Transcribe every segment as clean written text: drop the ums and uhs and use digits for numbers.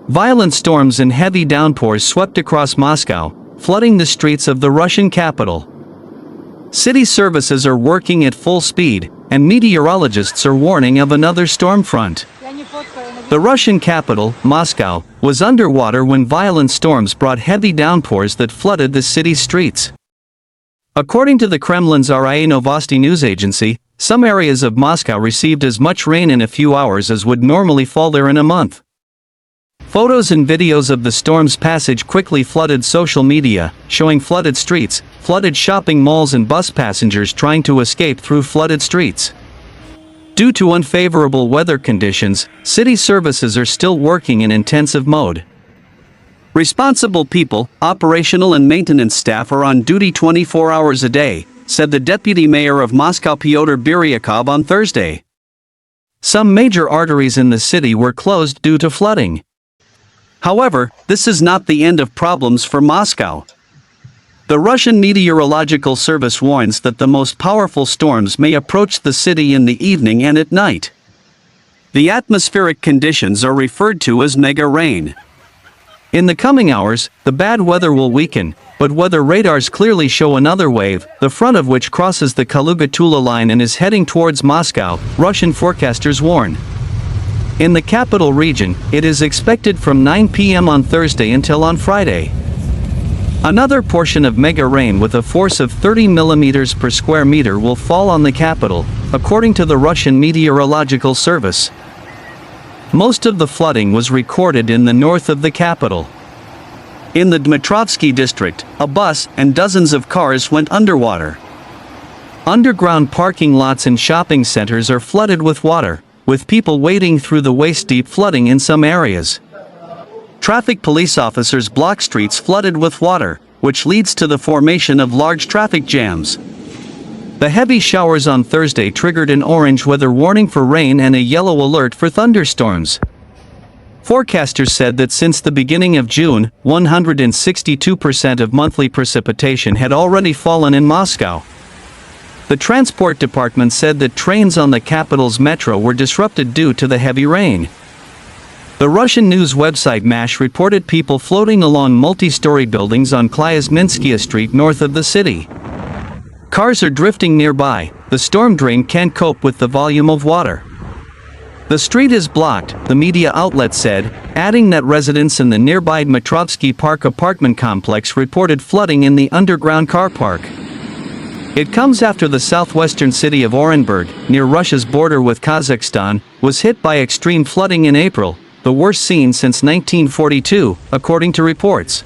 Violent storms and heavy downpours swept across Moscow, flooding the streets of the Russian capital. City services are working at full speed, and meteorologists are warning of another storm front. The Russian capital, Moscow, was underwater when violent storms brought heavy downpours that flooded the city's streets. According to the Kremlin's RIA Novosti news agency, some areas of Moscow received as much rain in a few hours as would normally fall there in a month. Photos and videos of the storm's passage quickly flooded social media, showing flooded streets, flooded shopping malls and bus passengers trying to escape through flooded streets. Due to unfavorable weather conditions, city services are still working in intensive mode. Responsible people, operational and maintenance staff are on duty 24 hours a day, said the deputy mayor of Moscow Pyotr Biryakov on Thursday. Some major arteries in the city were closed due to flooding. However, this is not the end of problems for Moscow. The Russian Meteorological Service warns that the most powerful storms may approach the city in the evening and at night. The atmospheric conditions are referred to as mega rain. In the coming hours, the bad weather will weaken, but weather radars clearly show another wave, the front of which crosses the Kaluga-Tula line and is heading towards Moscow, Russian forecasters warn. In the capital region, it is expected from 9 p.m. on Thursday until on Friday. Another portion of mega rain with a force of 30 millimeters per square meter will fall on the capital, according to the Russian Meteorological Service. Most of the flooding was recorded in the north of the capital. In the Dmitrovsky district, a bus and dozens of cars went underwater. Underground parking lots and shopping centers are flooded with water, with people wading through the waist-deep flooding in some areas. Traffic police officers block streets flooded with water, which leads to the formation of large traffic jams. The heavy showers on Thursday triggered an orange weather warning for rain and a yellow alert for thunderstorms. Forecasters said that since the beginning of June, 162% of monthly precipitation had already fallen in Moscow. The transport department said that trains on the capital's metro were disrupted due to the heavy rain. The Russian news website MASH reported people floating along multi-story buildings on Klyazminskaya Street north of the city. Cars are drifting nearby. The storm drain can't cope with the volume of water. The street is blocked, the media outlet said, adding that residents in the nearby Dmitrovsky Park apartment complex reported flooding in the underground car park. It comes after the southwestern city of Orenburg, near Russia's border with Kazakhstan, was hit by extreme flooding in April, the worst seen since 1942, according to reports.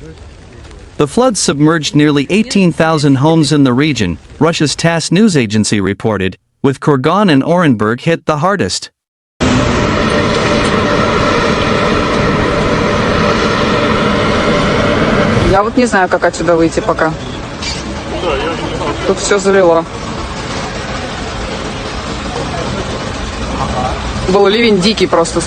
The floods submerged nearly 18,000 homes in the region, Russia's TASS news agency reported, with Kurgan and Orenburg hit the hardest. Я вот не знаю, как отсюда выйти пока. Тут все залило. Был ливень дикий просто.